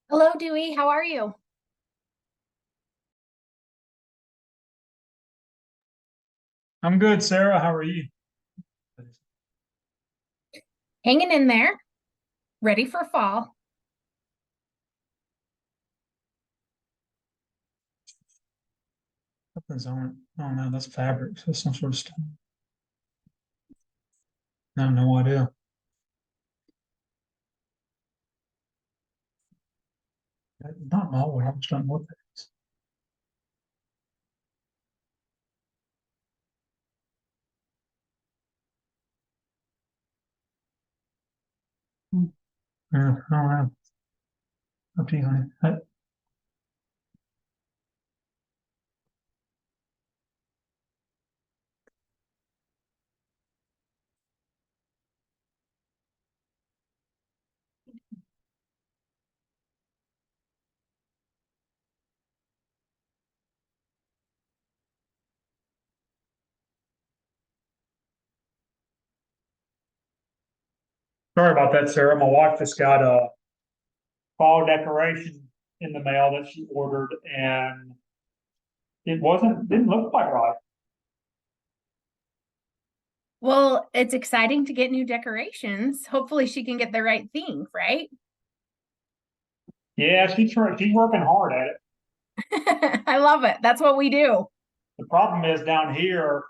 Hello, Dewey. How are you? I'm good, Sarah. How are you? Hanging in there, ready for fall. Something's on it. Oh no, that's fabric. So some sort of stuff. No, no idea. Not always. I'm just trying to look at it. Yeah, I don't know. Up to you, honey. Sorry about that, Sarah. My wife just got a fall decoration in the mail that she ordered, and didn't look quite right. Well, it's exciting to get new decorations. Hopefully she can get the right thing, right? Yeah, she's working hard at it. I love it. That's what we do. The problem is down here,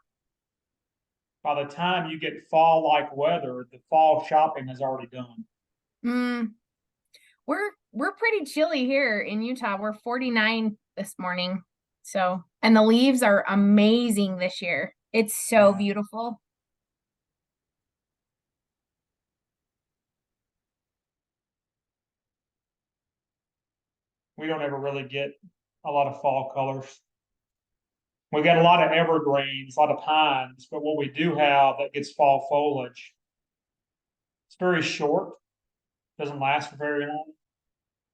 by the time you get fall-like weather, the fall shopping is already done. Mm, we're pretty chilly here in Utah. We're 49 this morning. So, and the leaves are amazing this year. It's so Yeah. beautiful. We don't ever really get a lot of fall colors. We got a lot of evergreens, a lot of pines, but what we do have that gets fall foliage, it's very short, doesn't last for very long,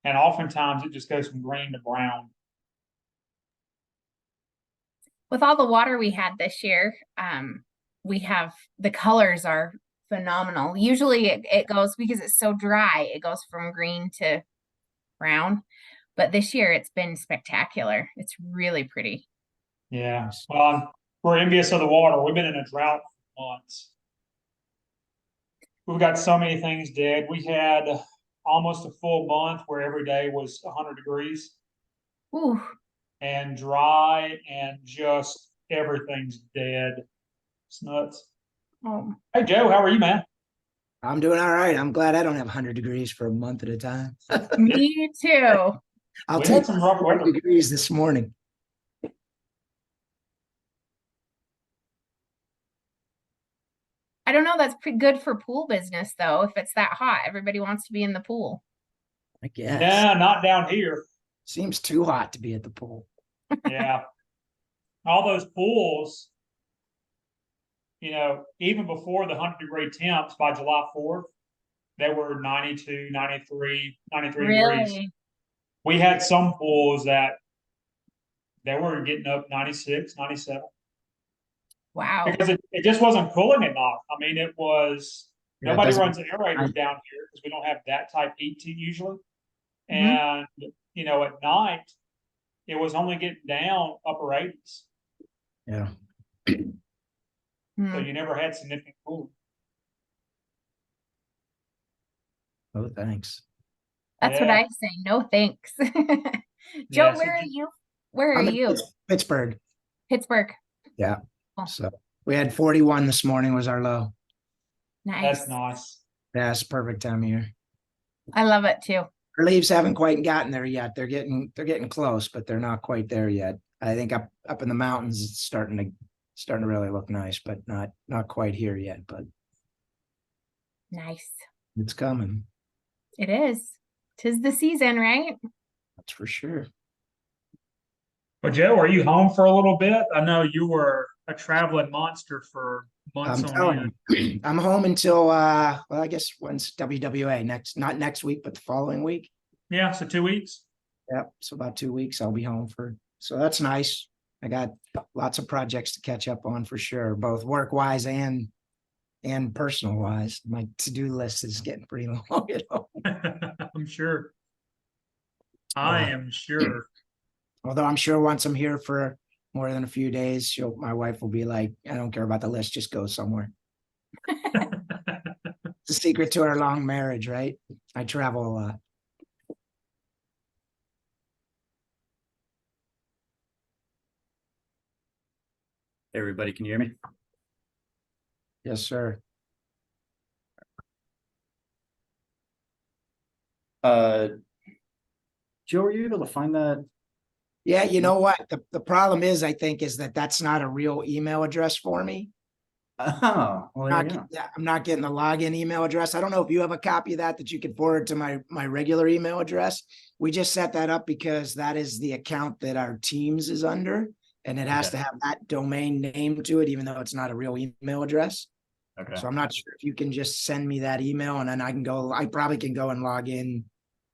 and oftentimes it just goes from green to brown. With all the water we had this year, we have the colors are phenomenal. Usually it goes because it's so dry, it goes from green to brown. But this year it's been spectacular. It's really pretty. Yeah, well, we're envious of the water. We've been in a drought for months. We've got so many things dead. We had almost a full month where every day was 100 degrees Ooh, and dry, and just everything's dead. It's nuts. oh, Hey, Joe, how are you, man? I'm doing all right. I'm glad I don't have 100 degrees for a month at a time. me too. I'll We had take some rough 40 weather. degrees this morning. I don't know, that's pretty good for pool business though. If it's that hot, everybody wants to be in the pool. I guess. Nah, not down here. Seems too hot to be at the pool. Yeah. All those pools, even before the 100-degree temps by July 4th, they were 92, 93, 93 degrees. Really? We had some pools that they were getting up 96, 97 Wow. because it just wasn't cooling enough. I mean, Yeah, it nobody doesn't. runs aerators down here because we don't have that type heat usually. Hmm. And, at night, it was only getting down upper 80s. Yeah. So Hmm. you never had significant cooling. Oh, thanks. That's what Yeah. I say. No thanks. Joe, Yeah. So where are you? Where are I'm in you? Pittsburgh. Pittsburgh. Yeah. Oh, So we had 41 this morning was our low. that's nice. nice. Yeah, it's perfect time of year. I love it too. Our leaves haven't quite gotten there yet. They're getting close, but they're not quite there yet. I think up in the mountains it's starting to really look nice, but not quite here yet, but Nice. it's coming. It is. 'Tis the season, right? That's for sure. Well, Joe, are you home for a little bit? I know you were a traveling monster for months I'm on end. telling you, I'm home until well, I guess when's WWA next? Not next week, but the following week. Yeah, so 2 weeks. Yep. So about 2 weeks I'll be home for. So that's nice. I got lots of projects to catch up on for sure, both work wise and personal wise. My to-do list is getting pretty long at home. I'm sure. I am sure. Although I'm sure once I'm here for more than a few days, my wife will be like, I don't care about the list, just go somewhere. It's a secret to our long marriage, right? I travel a lot. Everybody can hear me? Yes, sir. Joe, were you able to find that? Yeah, you know what? The problem is, I think, is that that's not a real email address for me. Oh, well, there you go. I'm not getting the login email address. I don't know if you have a copy of that you can forward to my regular email address. We just set that up because that is the account that our Teams is under, and it has Okay. to have that domain name to it, even though it's not a real email address. Okay. So I'm not sure if you can just send me that email, and then I probably can go and log in.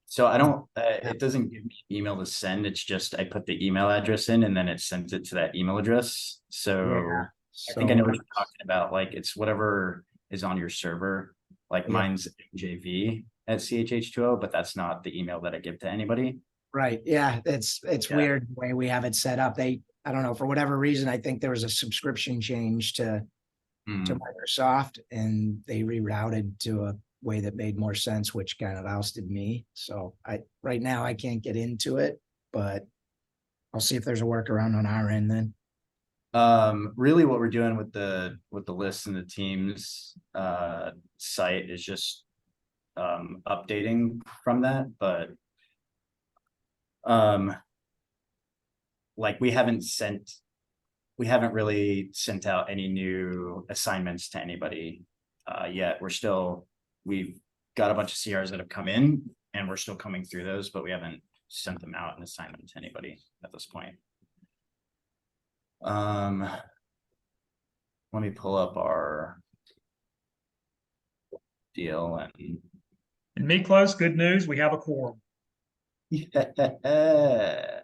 So I don't, it doesn't give me an email to send. It's just I put the email address in and then it sends it to that email address. So I think I know what you're talking about. Like it's whatever is on your server. Like mine's JV at CHH2O, but that's not the email that I give to anybody. Right. Yeah. It's weird the way we have it set up. I don't know, for whatever reason, I think there was a subscription change to Microsoft, and they rerouted to a way that made more sense, which kind of ousted me. So right now I can't get into it, but I'll see if there's a workaround on our end then. Really what we're doing with the lists and the teams site is just updating from that, but like we haven't really sent out any new assignments to anybody yet. We've got a bunch of CRs that have come in and we're still coming through those, but we haven't sent them out and assigned them to anybody at this point. Let me pull up our deal And me close, good news, we have a quorum. yeah.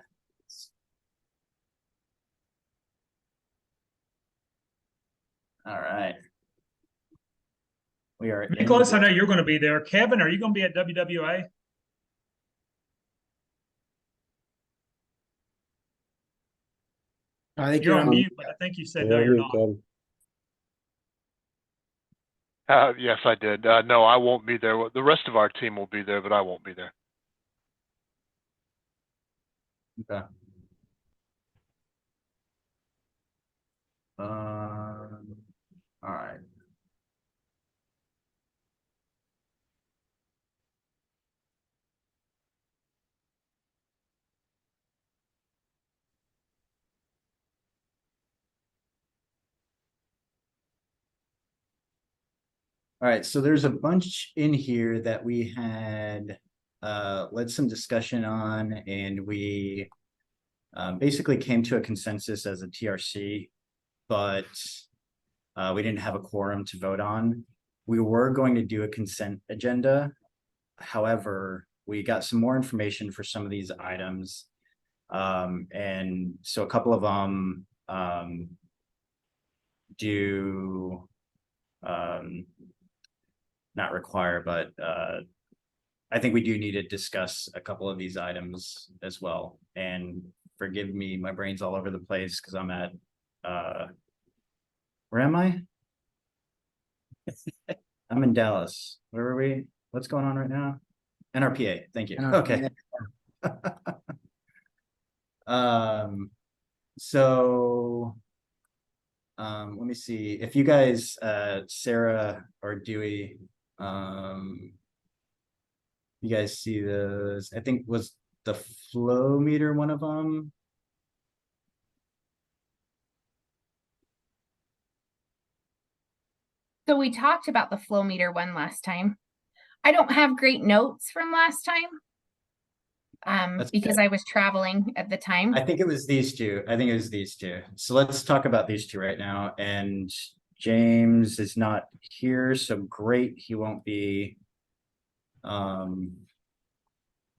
All right. We are in Nicholas, I know you're going to be there. Kevin, are you going to be at WWA? I think You're on mute, but I think you said no, you're not. Yes, I did. No, I won't be there. The rest of our team will be there, but I won't be there. Okay. All right. All right, so there's a bunch in here that we had led some discussion on, and we basically came to a consensus as a TRC, but we didn't have a quorum to vote on. We were going to do a consent agenda. However, we got some more information for some of these items. And so a couple of them do not require, but I think we do need to discuss a couple of these items as well. And forgive me, my brain's all over the place because I'm at where am I? I'm in Dallas. Where are we? What's going on right now? NRPA. Thank you. Okay. So let me see if you guys Sarah or Dewey you guys see those. I think was the flow meter one of them. So we talked about the flow meter one last time. I don't have great notes from last time. Because I was traveling at the time. I think it was these two. So let's talk about these two right now. And James is not here, so great. He won't be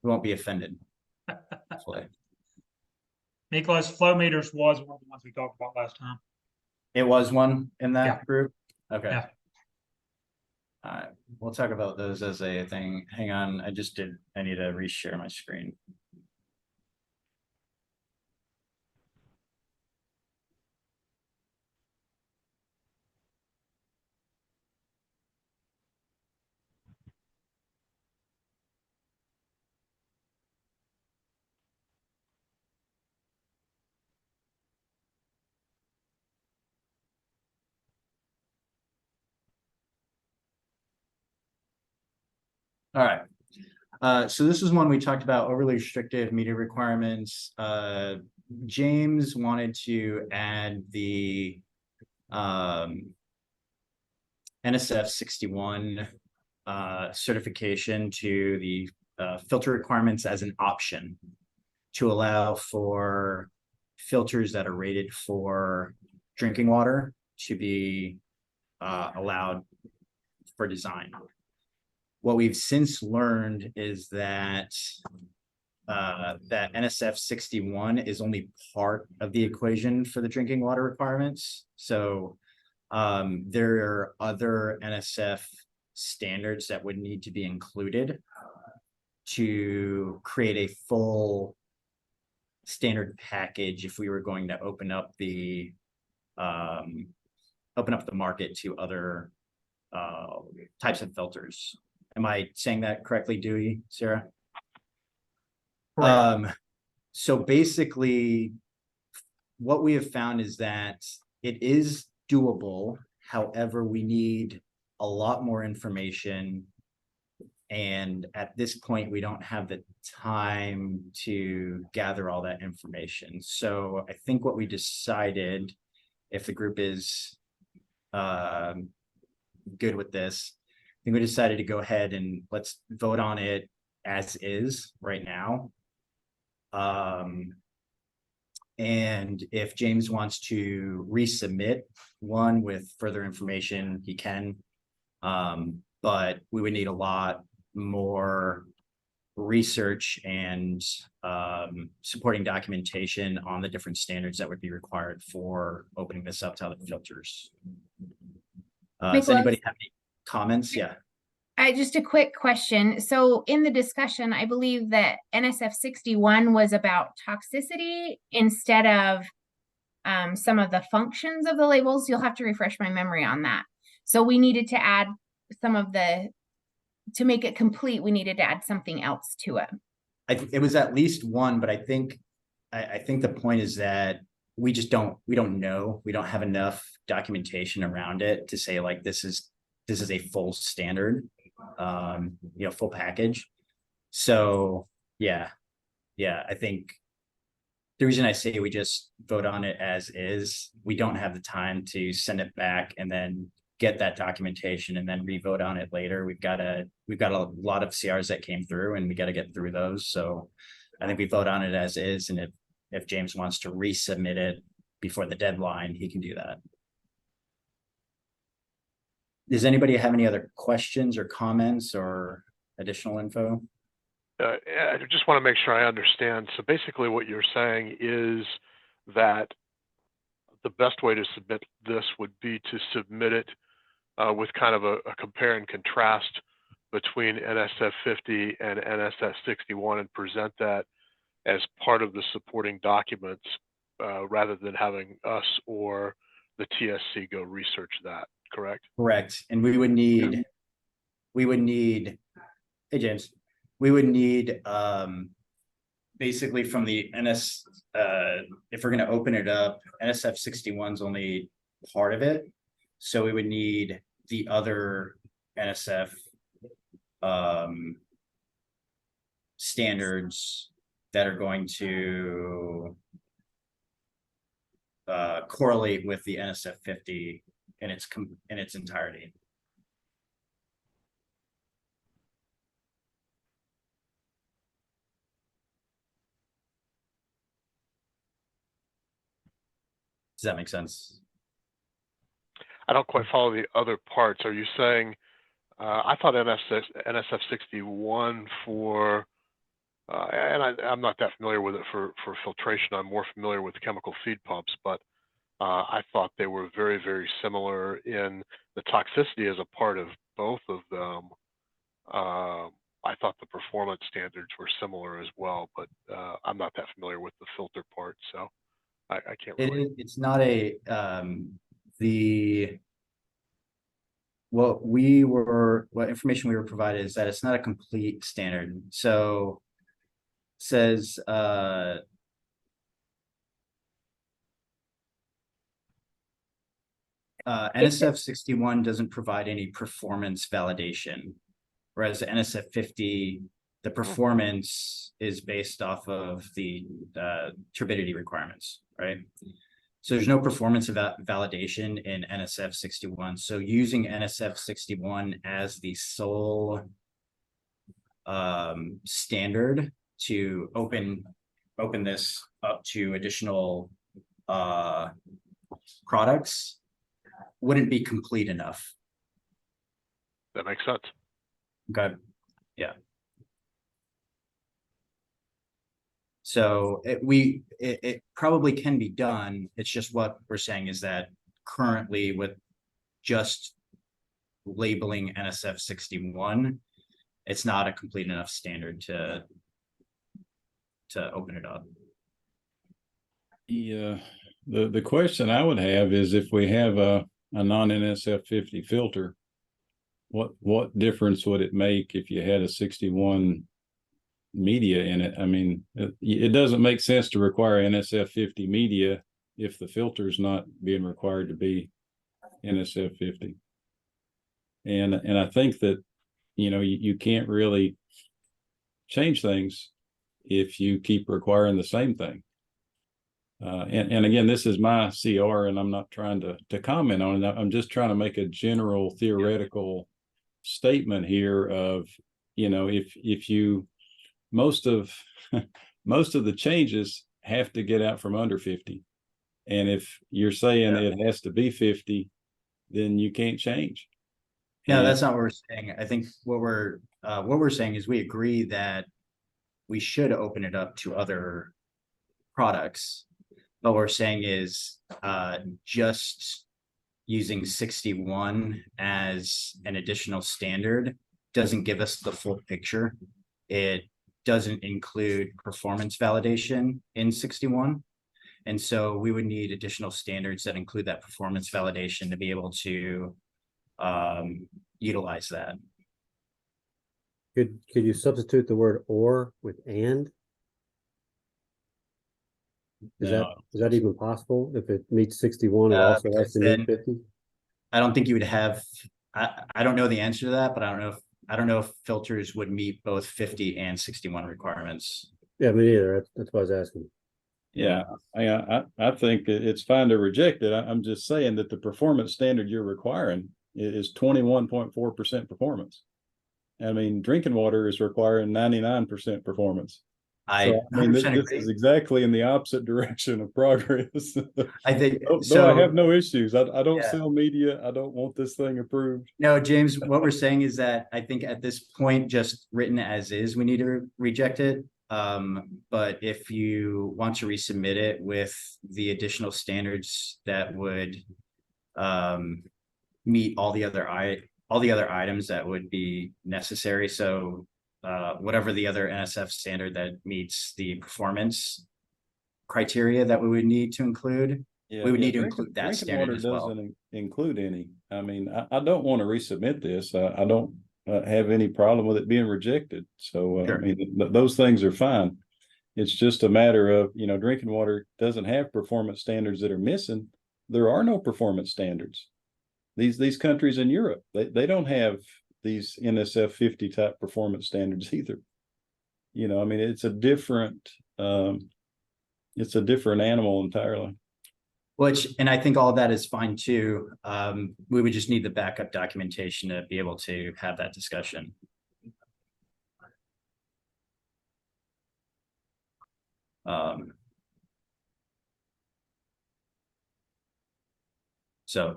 offended. Nicholas, flow meters was one of the ones we talked about last time. It was one in that group. Okay. Yeah. All right, we'll talk about those as a thing. Hang on, I need to reshare my screen. All right. So this is one we talked about, overly restrictive media requirements. James wanted to add the NSF 61 certification to the filter requirements as an option to allow for filters that are rated for drinking water to be allowed for design. What we've since learned is that that NSF 61 is only part of the equation for the drinking water requirements. So there are other NSF standards that would need to be included to create a full standard package if we were going to open up the market to other types of filters. Am I saying that correctly, Dewey, Sarah? So basically, what we have found is that it is doable. However, we need a lot more information. And at this point, we don't have the time to gather all that information. So I think what we decided, if the group is good with this, I think we decided to go ahead and let's vote on it as is right now. And if James wants to resubmit one with further information, he can. But we would need a lot more research and supporting documentation on the different standards that would be required for opening this up to other filters. Does anybody have any comments? Yeah. Just a quick question. So in the discussion, I believe that NSF 61 was about toxicity instead of some of the functions of the labels. You'll have to refresh my memory on that. So we needed to add some of to make it complete, we needed to add something else to it. It was at least one, but I think the point is that we don't know. We don't have enough documentation around it to say like this is a full standard, full package. So yeah, I think the reason I say we just vote on it as is, we don't have the time to send it back and then get that documentation and then re-vote on it later. We've got a lot of CRs that came through and we got to get through those. So I think we vote on it as is. And if James wants to resubmit it before the deadline, he can do that. Does anybody have any other questions or comments or additional info? I just want to make sure I understand. So basically what you're saying is that the best way to submit this would be to submit it with kind of a compare and contrast between NSF 50 and NSF 61 and present that as part of the supporting documents rather than having us or the TSC go research that, correct? Correct. And we would need, hey James, we would need basically from the if we're going to open it up, NSF 61 is only part of it. So we would need the other NSF standards that are going to correlate with the NSF 50 in its entirety. Does that make sense? I don't quite follow the other parts. Are you saying, I thought NSF 61 for, and I'm not that familiar with it for filtration. I'm more familiar with the chemical feed pumps, but I thought they were very, very similar in the toxicity as a part of both of them. I thought the performance standards were similar as well, but I'm not that familiar with the filter part, so I can't really. It's not a what information we were provided is that it's not a complete standard. So it says NSF 61 doesn't provide any performance validation, Whereas the NSF 50, the performance is based off of the turbidity requirements, right? So there's no performance validation in NSF 61. So using NSF 61 as the sole standard to open this up to additional products wouldn't be complete enough. That makes sense. Okay, yeah. So it probably can be done. It's just what we're saying is that currently with just labeling NSF 61, it's not a complete enough standard to open it up. The question I would have is if we have a non-NSF 50 filter, what difference would it make if you had a 61 media in it? I mean, it doesn't make sense to require NSF 50 media if the filter is not being required to be NSF 50. And I think that, you know, you can't really change things if you keep requiring the same thing. And again, this is my CR, and I'm not trying to comment on it. I'm just trying to make a general theoretical statement here of, you know, if you most of the changes have to get out from under 50, and if you're saying it has to be 50, then you can't change. No, that's not what we're saying. I think what we're saying is we agree that we should open it up to other products. But what we're saying is just using 61 as an additional standard doesn't give us the full picture. It doesn't include performance validation in 61. And so we would need additional standards that include that performance validation to be able to utilize that. Could you substitute the word or with and? Is that even possible? If it meets 61, it also has to meet 50? I don't think you would have, I don't know the answer to that, but I don't know if filters would meet both 50 and 61 requirements. Yeah, me neither. That's why I was asking. Yeah, I think it's fine to reject it. I'm just saying that the performance standard you're requiring is 21.4% performance. I mean, drinking water is requiring 99% performance. I mean, this is exactly in the opposite direction of progress. I think though I have no issues. I don't sell media. I don't want this thing approved. No, James, what we're saying is that I think at this point, just written as is, we need to reject it. But if you want to resubmit it with the additional standards that would meet all the other items that would be necessary. So whatever the other NSF standard that meets the performance criteria that we would need to include, we would need to include that standard as well. Doesn't include any. I mean, I don't want to resubmit this. I don't have any problem with it being rejected. So Sure. I mean, those things are fine. It's just a matter of, you know, drinking water doesn't have performance standards that are missing. There are no performance standards. These countries in Europe, they don't have these NSF 50 type performance standards either. You know, I mean, it's a different animal entirely. And I think all of that is fine too. We would just need the backup documentation to be able to have that discussion. So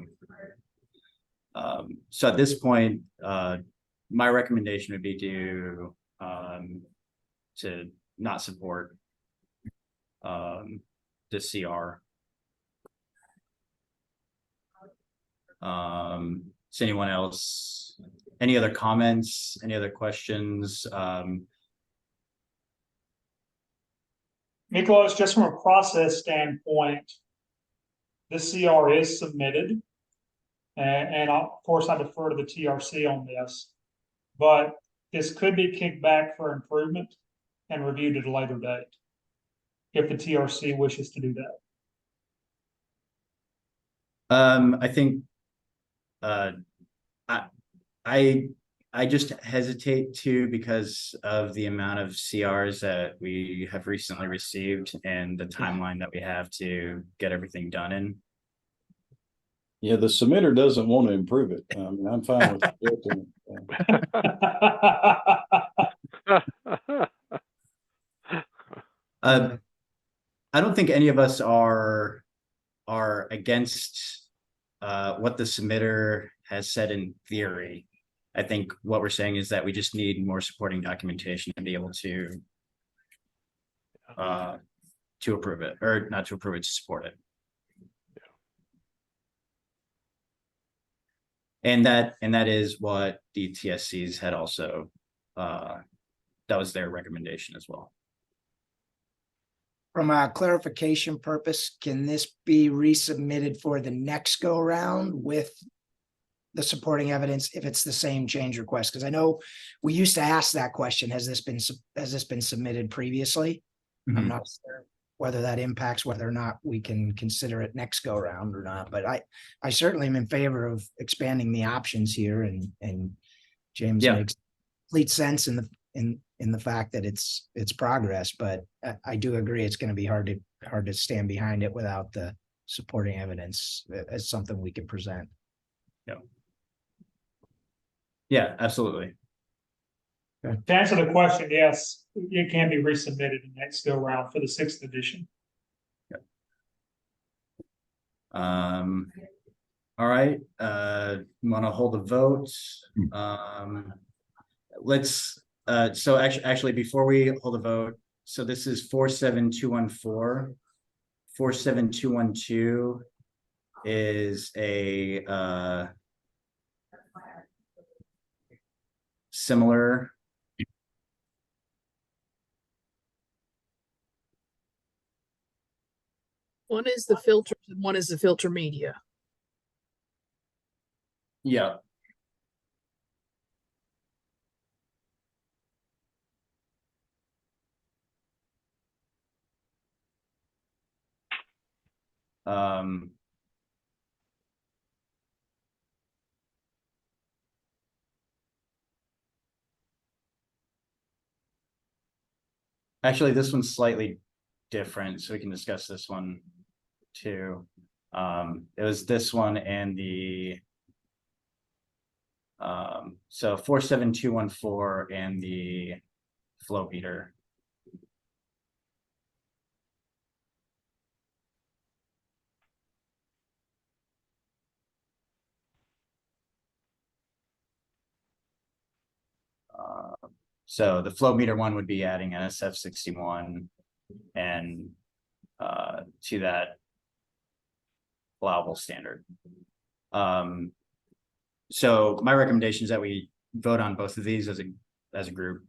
at this point, my recommendation would be to not support the CR. Does anyone else, any other comments, any other questions? Nicholas, just from a process standpoint, this CR is submitted. And of course, I defer to the TRC on this, but this could be kicked back for improvement and reviewed at a later date if the TRC wishes to do that. I think I I just hesitate to because of the amount of CRs that we have recently received and the timeline that we have to get everything done in. Yeah, the submitter doesn't want to improve it. I mean, I'm fine with it. I don't think any of us are against what the submitter has said in theory. I think what we're saying is that we just need more supporting documentation to be able to approve it, or not to approve it, to support it. And that is what the TSCs had also, that was their recommendation as well. From a clarification purpose, can this be resubmitted for the next go round with the supporting evidence if it's the same change request? Because I know we used to ask that question. Has this been submitted previously? I'm not sure whether that impacts whether or not we can consider it next go round or not. But I certainly am in favor of expanding the options here, and James makes complete sense in the fact that it's progress. But I do agree it's going to be hard to stand behind it without the supporting evidence as something we can present. Yeah, absolutely. To answer the question, yes, it can be resubmitted in next go round for the 6th edition. All right, want to hold a vote? Let's, so actually, before we hold a vote, so this is 47214. 47212 is a similar. One is the filters and one is the filter media. Yeah. Actually, this one's slightly different, so we can discuss this one too. It was this one and the so 47214 and the flow meter. So the flow meter one would be adding NSF 61 and to that allowable standard. So my recommendation is that we vote on both of these as a group,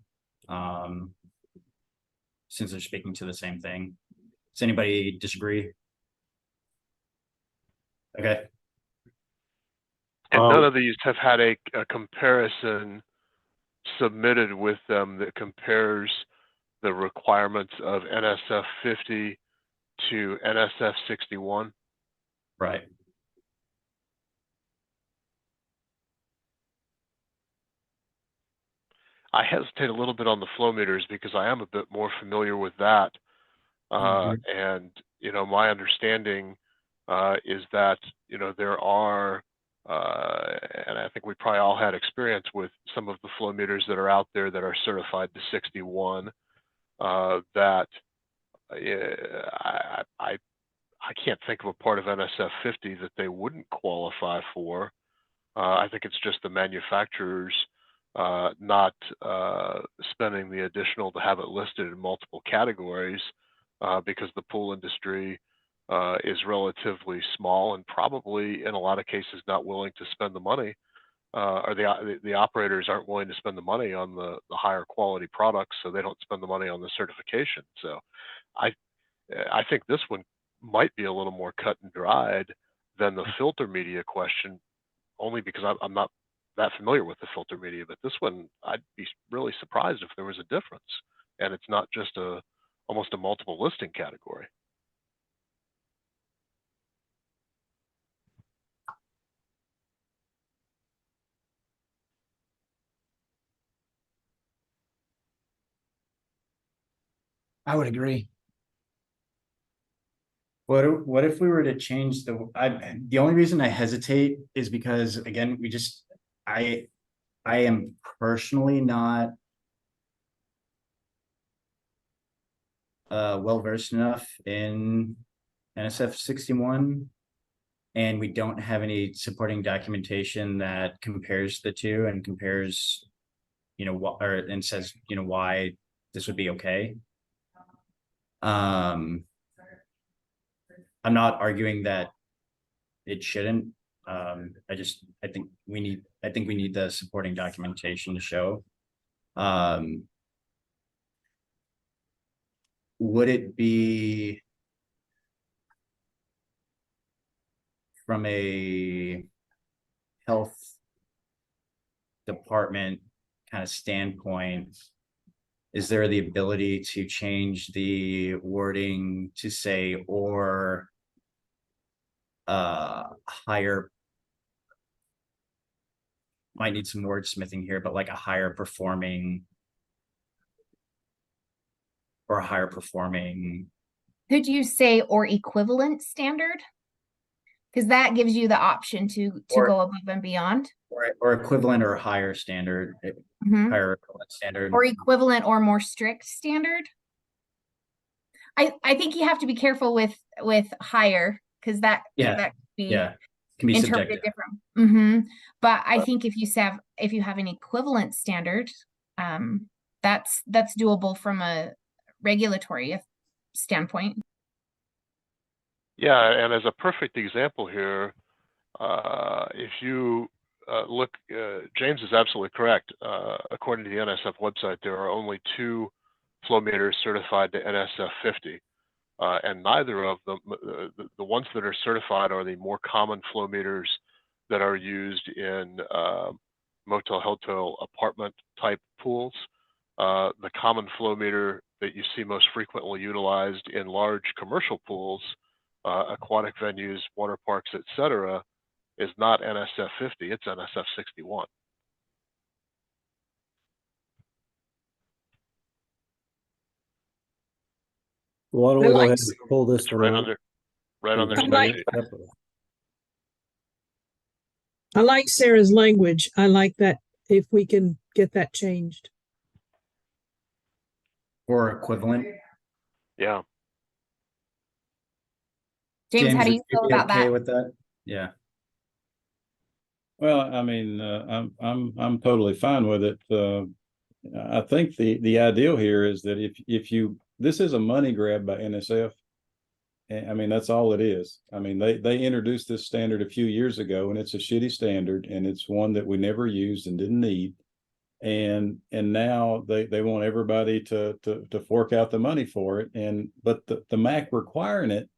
since they're speaking to the same thing. Does anybody disagree? Okay. And none of these have had a comparison submitted with them that compares the requirements of NSF 50 to NSF 61. Right. I hesitate a little bit on the flow meters because I am a bit more familiar with that. And, you know, my understanding is that, you know, there are, and I think we probably all had experience with some of the flow meters that are out there that are certified to 61, that I can't think of a part of NSF 50 that they wouldn't qualify for. I think it's just the manufacturers not spending the additional to have it listed in multiple categories because the pool industry is relatively small and probably in a lot of cases not willing to spend the money, or the operators aren't willing to spend the money on the higher quality products, so they don't spend the money on the certification. So I think this one might be a little more cut and dried than the filter media question, only because I'm not that familiar with the filter media. But this one, I'd be really surprised if there was a difference, and it's not just almost a multiple listing category. I would agree. What if we were to change the only reason I hesitate is because, again, I am personally not well versed enough in NSF 61, and we don't have any supporting documentation that compares the two and compares, and says, why this would be okay. I'm not arguing that it shouldn't. I think we need the supporting documentation to show. Would it be from a health department kind of standpoint, is there the ability to change the wording to say, or higher, might need some wordsmithing here, but like a higher performing, or a higher performing, Could you say or equivalent standard? Because that gives you the option to Or- go above and beyond. or equivalent or higher standard, Mhm. higher equivalent standard. Or equivalent or more strict standard. I think you have to be careful with higher, because that could be Yeah, can be interpreted subjective. different. But I think if you have an equivalent standard, that's doable from a regulatory standpoint. Yeah, and as a perfect example here, if you look, James is absolutely correct. According to the NSF website, there are only 2 flow meters certified to NSF 50. And neither of them, the ones that are certified are the more common flow meters that are used in motel, hotel, apartment type pools. The common flow meter that you see most frequently utilized in large commercial pools, aquatic venues, water parks, etc., is not NSF 50, it's NSF 61. Why don't I we go like ahead and pull this It's one right out? on their, right on their and I like- spreadsheet. separately? I like Sarah's language. I like that if we can get that changed. Or equivalent. Yeah. James, how do would you feel be about okay that? with that? Yeah. Well, I mean, I'm totally fine with it. I think the ideal here is that if you, this is a money grab by NSF. I mean, that's all it is. I mean, they introduced this standard a few years ago, and it's a shitty standard, and it's one that we never used and didn't need. And now they want everybody to fork out the money for it. But the MAC requiring it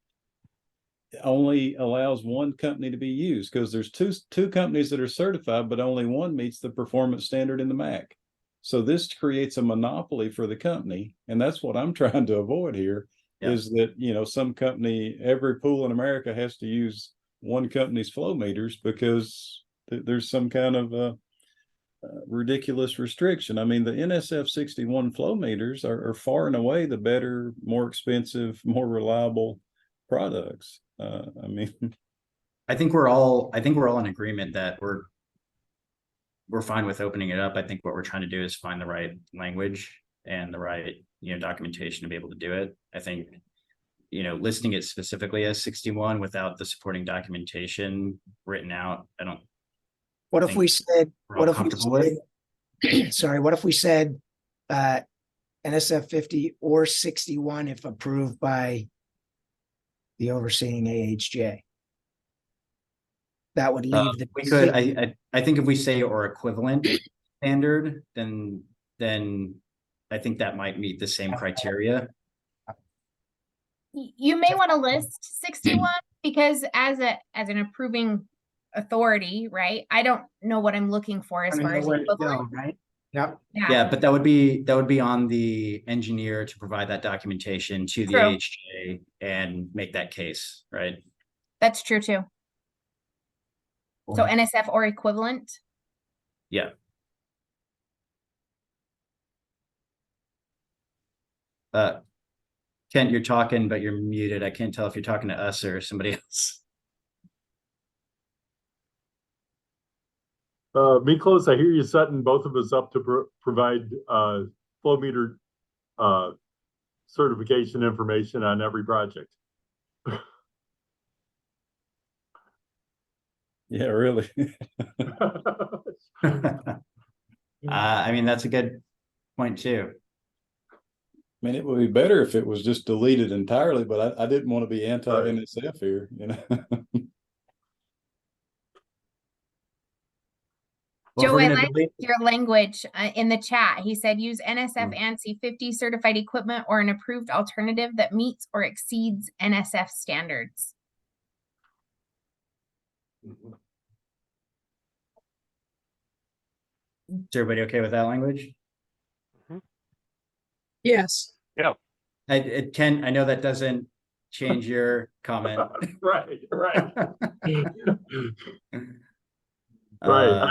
only allows one company to be used, because there's two companies that are certified, but only one meets the performance standard in the MAC. So this creates a monopoly for the company, and that's what I'm trying to avoid here. Yeah. Is that some company, every pool in America has to use one company's flow meters because there's some kind of ridiculous restriction. I mean, the NSF 61 flow meters are far and away the better, more expensive, more reliable products. I mean, I think we're all in agreement that we're fine with opening it up. I think what we're trying to do is find the right language and the right, documentation to be able to do it. I think, listing it specifically as 61 without the supporting documentation written out, What if think we said, we're all comfortable with. sorry, what if we said, NSF 50 or 61 if approved by the overseeing AHJ? That would leave the. We could, I think if we say or equivalent standard, then I think that might meet the same criteria. You may want to list 61, because as an approving authority, right? I don't know what I'm looking for as far as equivalent. Right? Yep. Yeah, but that would be on the engineer to provide that documentation to the True. AHJ and make that case, right? That's true too. So NSF or equivalent. Yeah. Kent, you're talking, but you're muted. I can't tell if you're talking to us or somebody else. Miklos, I hear you setting both of us up to provide flow meter certification information on every project. Yeah, really. I mean, that's a good point too. I mean, it would be better if it was just deleted entirely, but I didn't want to be anti-NSF here, you know. Well, if Joe, we're I gonna like delete- your language in the chat. He said use NSF Mm. ANSI 50 certified equipment or an approved alternative that meets or exceeds NSF standards. Is everybody okay with that language? Yes. Ken, I know that doesn't change your comment. Right. Uh,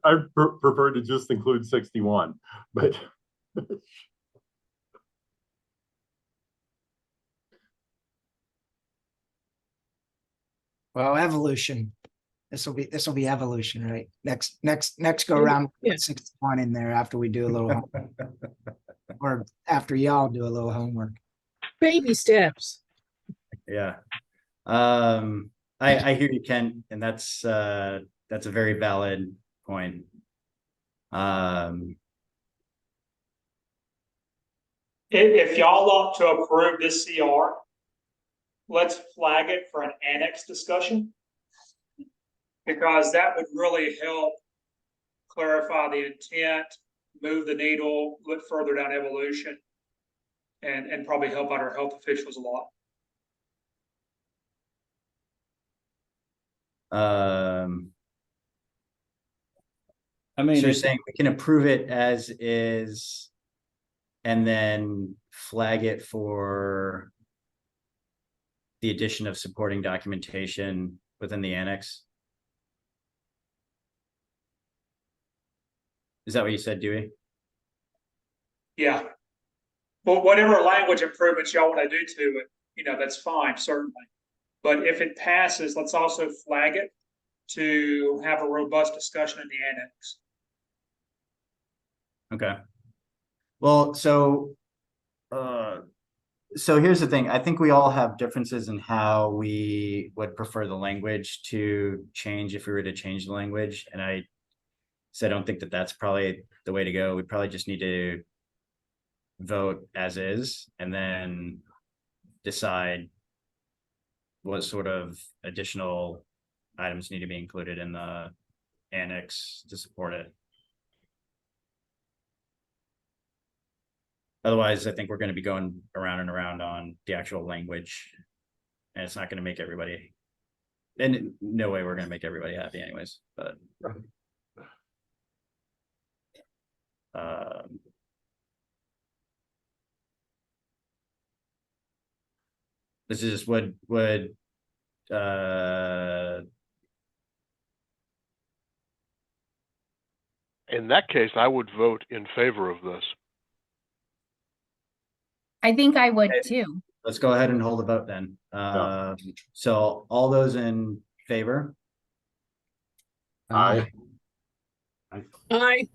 I prefer to just include 61, but Well, evolution. This will be evolution, right? Next go around, Yeah. put 61 in there after we do a little, or after y'all do a little homework. Baby steps. Yeah. I hear you, Ken, and that's a very valid point. If y'all want to approve this CR, let's flag it for an annex discussion. Because that would really help clarify the intent, move the needle, look further down evolution, and probably help out our health officials a lot. I mean, So you're it's, saying we can approve it as is and then flag it for the addition of supporting documentation within the annex? Is that what you said, Dewey? Yeah. Well, whatever language improvements y'all want to do to it, that's fine, certainly. But if it passes, let's also flag it to have a robust discussion in the annex. Okay. Well, so here's the thing. I think we all have differences in how we would prefer the language to change if we were to change the language. And I don't think that that's probably the way to go. We probably just need to vote as is and then decide what sort of additional items need to be included in the annex to support it. Otherwise, I think we're going to be going around and around on the actual language, and it's not going to make everybody, and no way we're going to make everybody happy anyways, but this is would In that case, I would vote in favor of this. I think I would Okay. too. let's go ahead and hold the vote then. So all those in favor? Aye. I,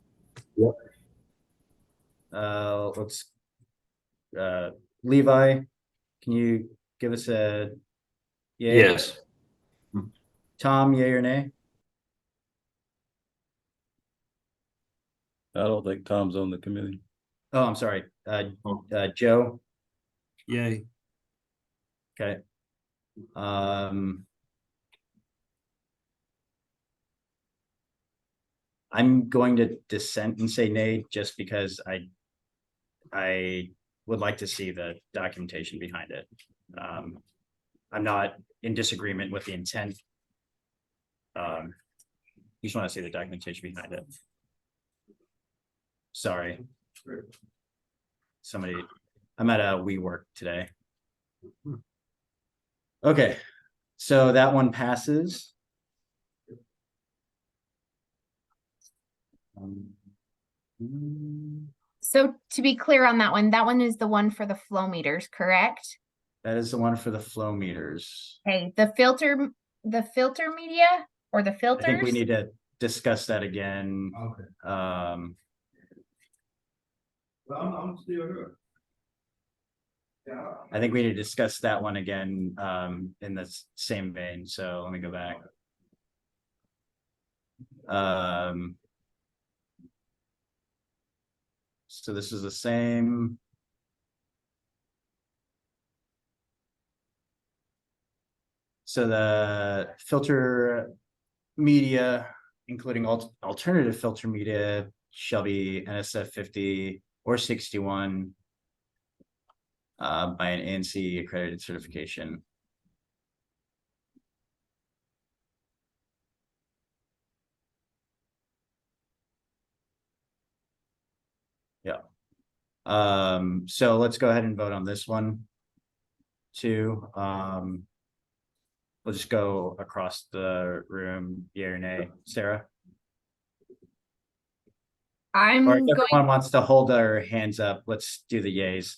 Let's Levi, can you give us a yay? Yes. Tom, yay or nay? I don't think Tom's on the committee. Oh, I'm sorry. Joe. Yay. Okay. I'm going to dissent and say nay just because I would like to see the documentation behind it. I'm not in disagreement with the intent. You just want to see the documentation behind it. Sorry. Somebody, I'm at a WeWork today. Okay, so that one passes. So to be clear on that one is the one for the flow meters, correct? That is the one for the flow meters. Okay, the filter media or the I think we filters? need to discuss that again. Okay. I'm still here. Yeah. I think we need to discuss that one again, in the same vein, so let me go back. So this is the same. So the filter media, including alternative filter media, shall be NSF 50 or 61 by an ANSI accredited certification. Yeah. So let's go ahead and vote on this one too. We'll just go across the room, yea or nay. Sarah? I'm Or if going, everyone wants to hold their hands up, let's do the yays.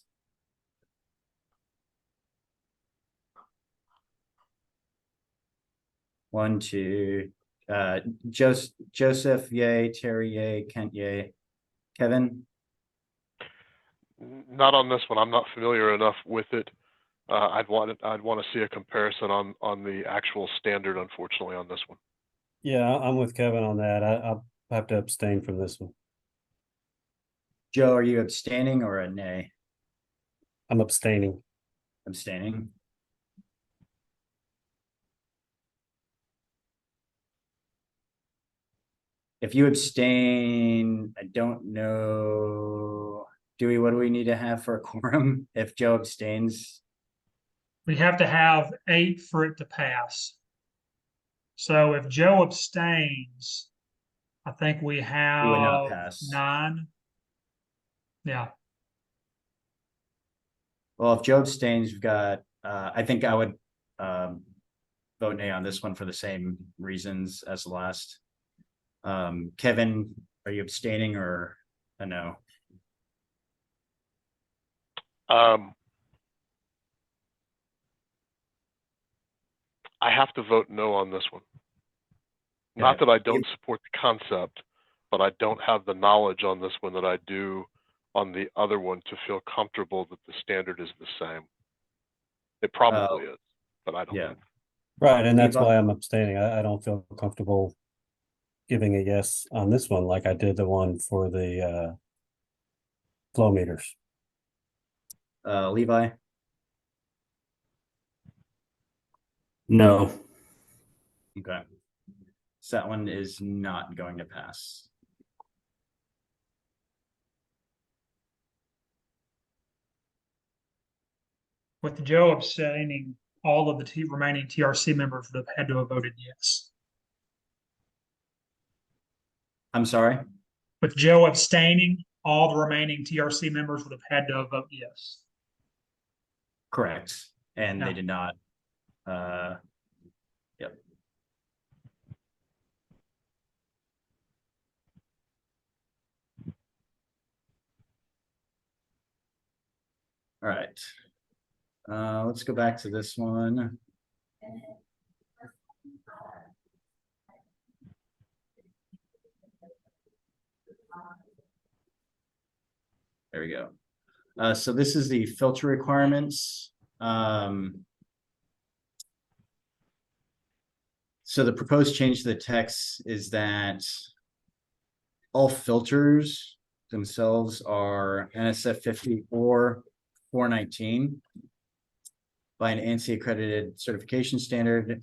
One, two, Joseph, yay, Terry, yay, Kent, yay. Kevin? Not on this one. I'm not familiar enough with it. I'd want to see a comparison on the actual standard, unfortunately, on this one. Yeah, I'm with Kevin on that. I'll have to abstain from this one. Joe, are you abstaining or a nay? I'm abstaining. Abstaining. If you abstain, I don't know. What do we need to have for a quorum if Joe abstains? We have to have 8 for it to pass. So if Joe abstains, I think we It would not have pass. 9. Yeah, Well, if Joe abstains, we've got, I think I would vote nay on this one for the same reasons as the last. Kevin, are you abstaining or a no? I have to vote no on this one. Not Okay. that I don't support the concept, but I don't have the knowledge on this one that I do on the other one to feel comfortable that the standard is the same. It probably is, but I don't Yeah. know. Right, and that's Levi? why I'm abstaining. I don't feel comfortable giving a yes on this one like I did the one for the flow meters. Levi? No. Okay. So that one is not going to pass. with Joe abstaining, all of the remaining TRC members would have had to have voted yes. I'm sorry? With Joe abstaining, all the remaining TRC members would have had to have voted yes. Correct. And they Yeah. did not. Yep. All right. Let's go back to this one. There we go. So this is the filter requirements. So the proposed change to the text is that all filters themselves are NSF 50 or 419 by an ANSI accredited certification standard,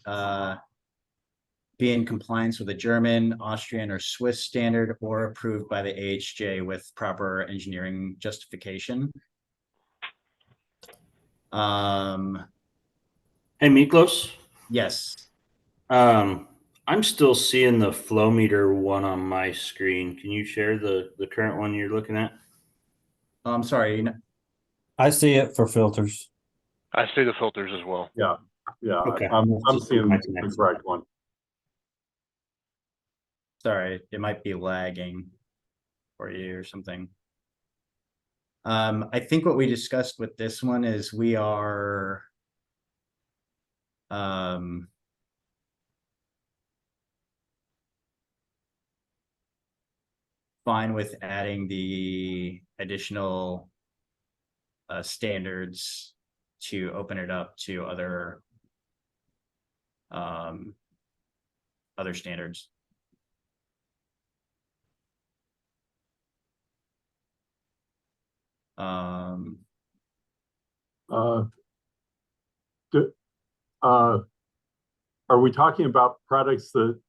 be in compliance with a German, Austrian, or Swiss standard, or approved by the AHJ with proper engineering justification. Hey, Miklos. Yes. I'm still seeing the flow meter one on my screen. Can you share the current one you're looking at? I'm sorry. I see it for filters. I see the filters as well. Yeah, Okay. I'm Just seeing my the next. correct one. Sorry, it might be lagging for you or something. I think what we discussed with this one is we are fine with adding the additional standards to open it up to other standards. Do- Are we talking about products that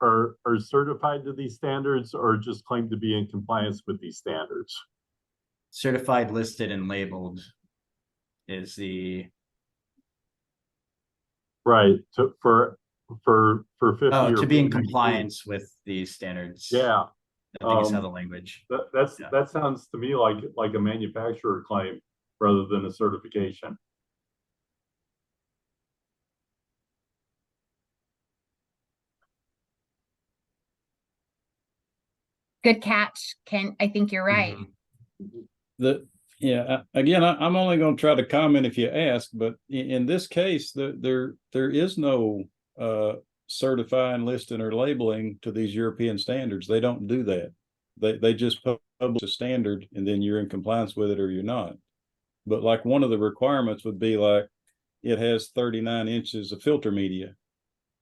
are certified to these standards or just claim to be in compliance with these standards? Certified, listed, and labeled is the Right, for 50 oh, or to be in 40 compliance with these standards. Yeah, I think is how the language. Yeah. that sounds to me like a manufacturer claim rather than a certification. Good catch, Ken. I think you're right. Again, I'm only going to try to comment if you ask, but in this case, there is no certifying, listing, or labeling to these European standards. They don't do that. They just publish a standard, and then you're in compliance with it or you're not. But like one of the requirements would be like it has 39 inches of filter media.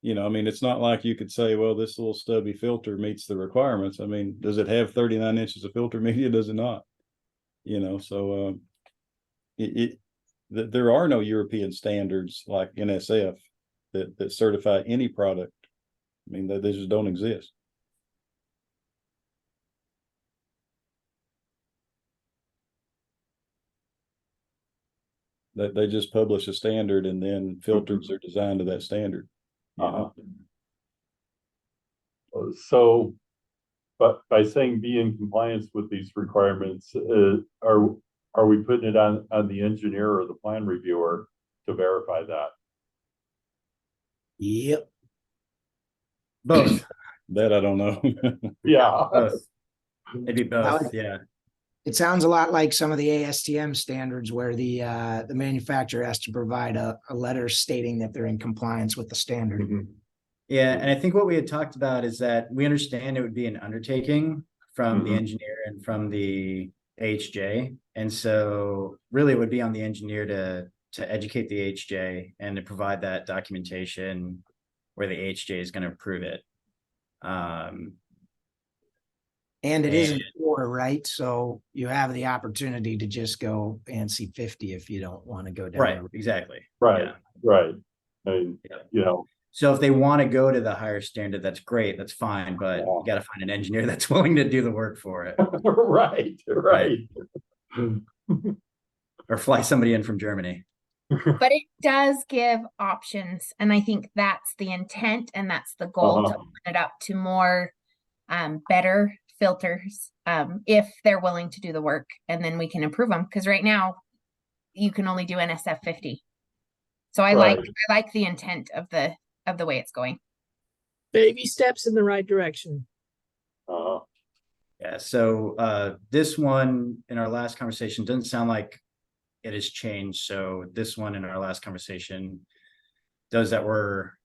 You know, I mean, it's not like you could say, well, this little stubby filter meets the requirements. I mean, does it have 39 inches of filter media? Does it not? You know, so there are no European standards like NSF that certify any product. I mean, they just don't exist. They just publish a standard, and then filters are designed to that standard. So, but by saying be in compliance with these requirements, are we putting it on the engineer or the plan reviewer to verify that? Yep. Both. That I don't know. Yeah. Both. Maybe both. Yeah. It sounds a lot like some of the ASTM standards where the manufacturer has to provide a letter stating that they're in compliance with the standard. Mm-hmm. Yeah, and I think what we had talked about is that we understand it would be an undertaking from the engineer and from the AHJ. And so really it would be on the engineer to educate the AHJ and to provide that documentation where the AHJ is going to approve it. And it isn't four, right? So you have the opportunity to just go ANSI 50 if you don't want to go down. Right, exactly. Right, Yeah. right. I mean, you know. So if they want to go to the higher standard, that's great, that's fine, but you got to find an engineer that's willing to do the work for it. Right. Or fly somebody in from Germany. But it does give options, and I think that's the intent and that's the goal to open it up to more better filters if they're willing to do the work, and then we can improve them, because right now you can only do NSF 50. So I like the intent of the way it's going. Baby steps in the right direction. Yeah, so this one in our last conversation doesn't sound like it has changed. So this one in our last conversation, those that were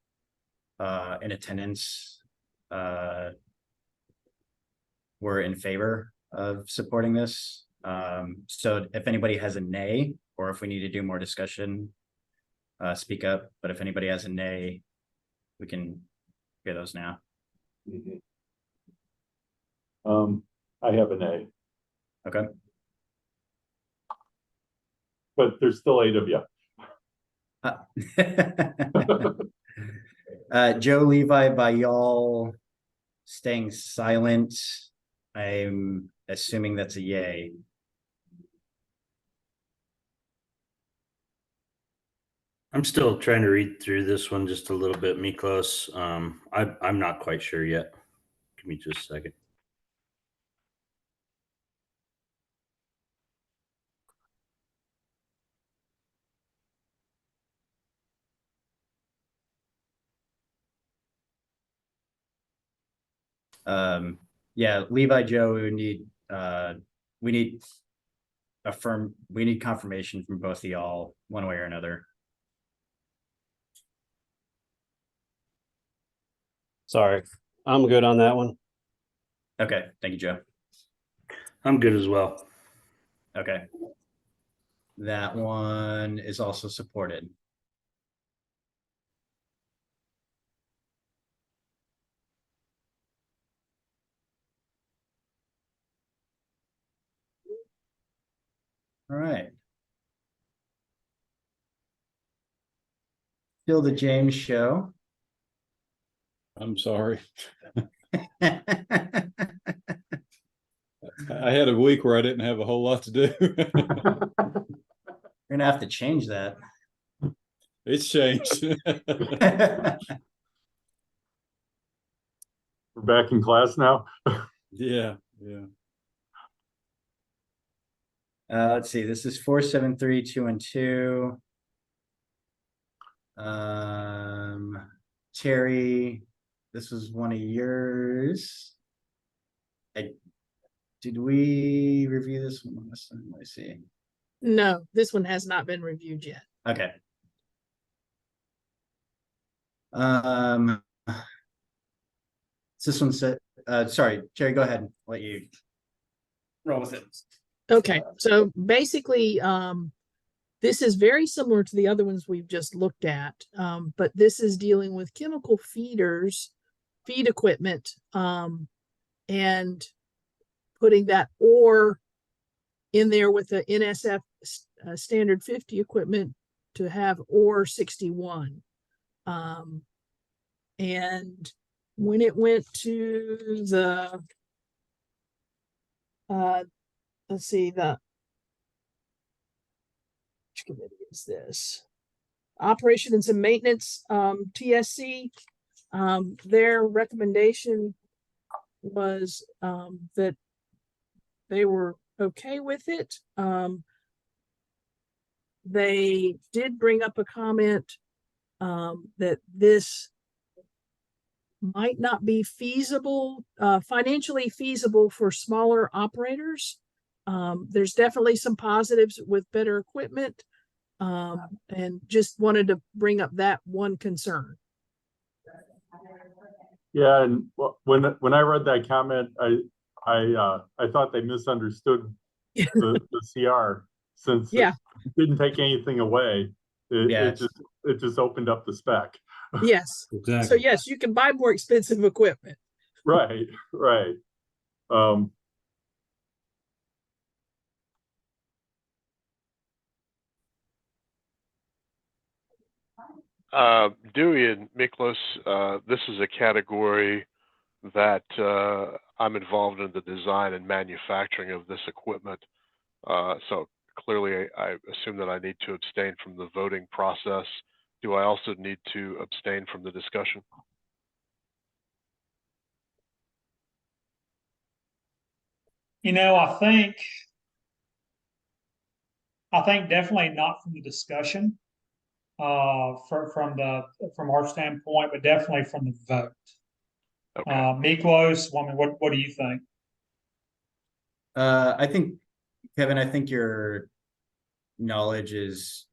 in attendance were in favor of supporting this. So if anybody has a nay, or if we need to do more discussion, speak up. But if anybody has a nay, we can hear those now. I have an A. Okay. But there's still 8 of you. Joe Levi, by y'all staying silent, I'm assuming that's a yay. I'm still trying to read through this one just a little bit, Miklos. I'm not quite sure yet. Give me just a second. Yeah, Levi, Joe, we need we need confirmation from both of y'all, one way or another. Sorry, I'm good on that one. Okay, thank you, Joe. I'm good as well. Okay. That one is also supported. All right. Still the James show. I'm sorry. I had a week where I didn't have a whole lot to do. You're gonna have to change that. It's changed. We're back in class now. Yeah. Let's see, this is 473-212. Terry, this was one of yours. Did we review this one last time? Let me see. No, this one has not been reviewed yet. Okay. This one said, sorry, Terry, go ahead. I'll let you roll with it. Okay, so basically, this is very similar to the other ones we've just looked at, but this is dealing with chemical feeders, feed equipment, and putting that or in there with the NSF standard 50 equipment to have or 61. And when it went to the, let's see, which committee is this? Operations and Maintenance, TSC, their recommendation was that they were okay with it. They did bring up a comment that this might not be feasible, financially feasible for smaller operators. There's definitely some positives with better equipment, and just wanted to bring up that one concern. Yeah, and when I read that comment, I thought they misunderstood the CR, since Yeah. it didn't take anything away. It just opened up the spec. Yes. Exactly. So yes, you can buy more expensive equipment. Right. Dewey and Miklos, this is a category that I'm involved in the design and manufacturing of this equipment. So clearly, I assume that I need to abstain from the voting process. Do I also need to abstain from the discussion? I think definitely not from the discussion, from our standpoint, but definitely from the vote. Okay. Miklos, I mean, what do you think? I think, Kevin, I think your knowledge is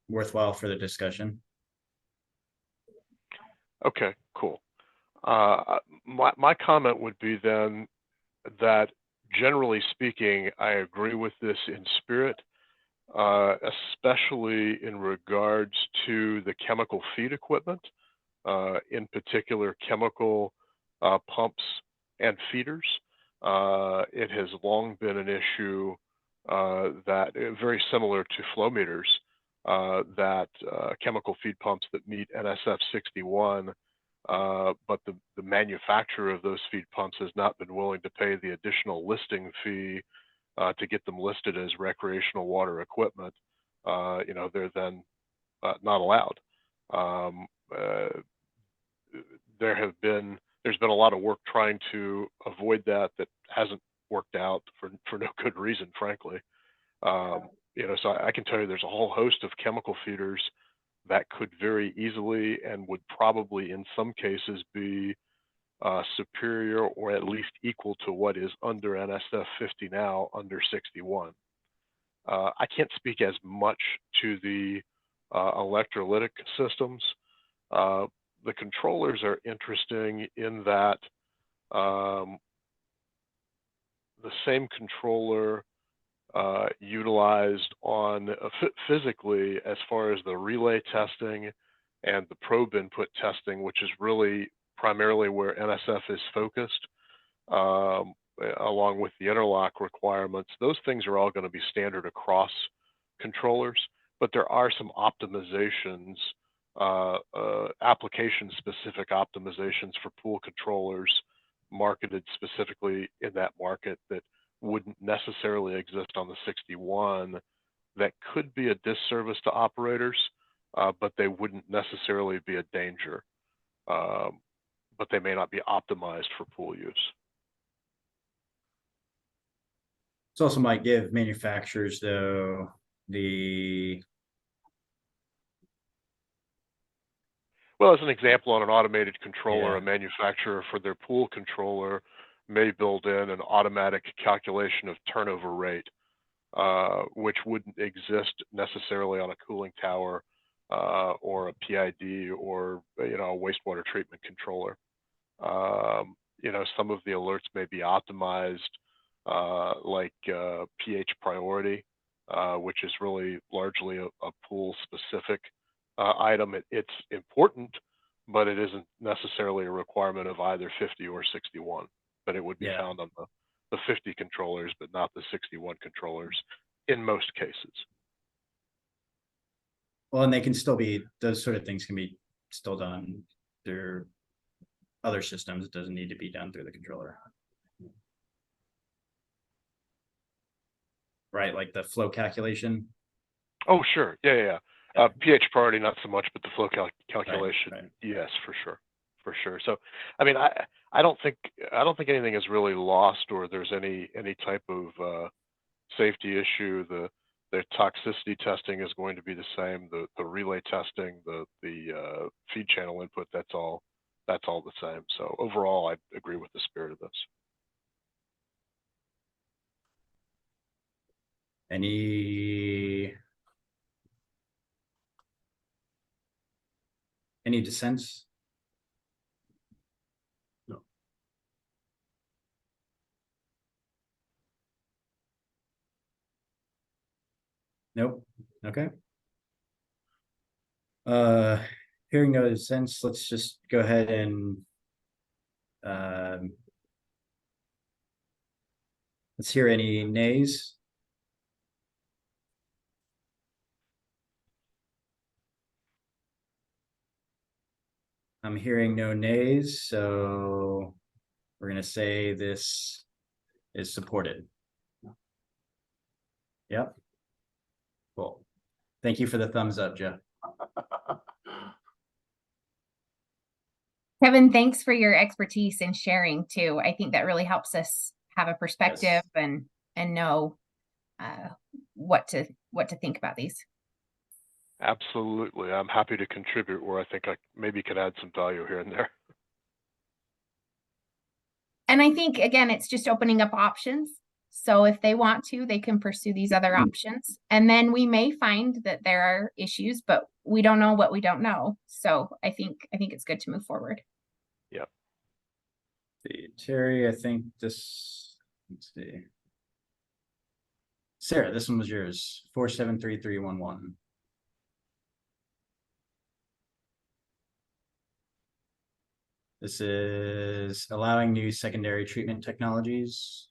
worthwhile for the discussion. Okay, cool. My comment would be then that generally speaking, I agree with this in spirit, especially in regards to the chemical feed equipment, in particular chemical pumps and feeders. It has long been an issue that very similar to flow meters, that chemical feed pumps that meet NSF 61, but the manufacturer of those feed pumps has not been willing to pay the additional listing fee to get them listed as recreational water equipment. They're then not allowed. There's been a lot of work trying to avoid that hasn't worked out for no good reason, frankly. So I can tell you there's a whole host of chemical feeders that could very easily and would probably in some cases be superior or at least equal to what is under NSF 50 now, under 61. I can't speak as much to the electrolytic systems. The controllers are interesting in that the same controller utilized on physically as far as the relay testing and the probe input testing, which is really primarily where NSF is focused, along with the interlock requirements. Those things are all going to be standard across controllers, but there are some optimizations, application-specific optimizations for pool controllers marketed specifically in that market that wouldn't necessarily exist on the 61, that could be a disservice to operators, but they wouldn't necessarily be a danger. But they may not be optimized for pool use. This also might give manufacturers, though, well, as an example, on an automated controller, Yeah. a manufacturer for their pool controller may build in an automatic calculation of turnover rate, which wouldn't exist necessarily on a cooling tower or a PID or a wastewater treatment controller. Some of the alerts may be optimized, like pH priority, which is really largely a pool specific item. It's important, but it isn't necessarily a requirement of either 50 or 61. But it would be found on the 50 controllers, but not the 61 controllers in most cases. Well, and they can still be, those sort of things can be still done through other systems. It doesn't need to be done through the controller. Right, like the flow calculation. Oh, sure. Yeah. pH priority, not so much, but the flow calculation, right. yes, for sure. So, I mean, I don't think anything is really lost, or there's any type of safety issue. The toxicity testing is going to be the same. The relay testing, the feed channel input, that's all the same. So overall, I agree with the spirit of this. Any dissents? No. Nope. Okay. Hearing no dissents, let's just go ahead and let's hear any nays. I'm hearing no nays, so we're going to say this is supported. Yep. Cool. Thank you for the thumbs up, Jeff. Kevin, thanks for your expertise and sharing too. I think that really helps us have a perspective and know what to think about these. Absolutely. I'm happy to contribute where I think I maybe could add some value here and there. And I think, again, it's just opening up options. So if they want to, they can pursue these other options. And then we may find that there are issues, but we don't know what we don't know. So I think it's good to move forward. Yep. Terry, I think this, let's see. Sarah, this one was yours. 473311. This is allowing new secondary treatment technologies.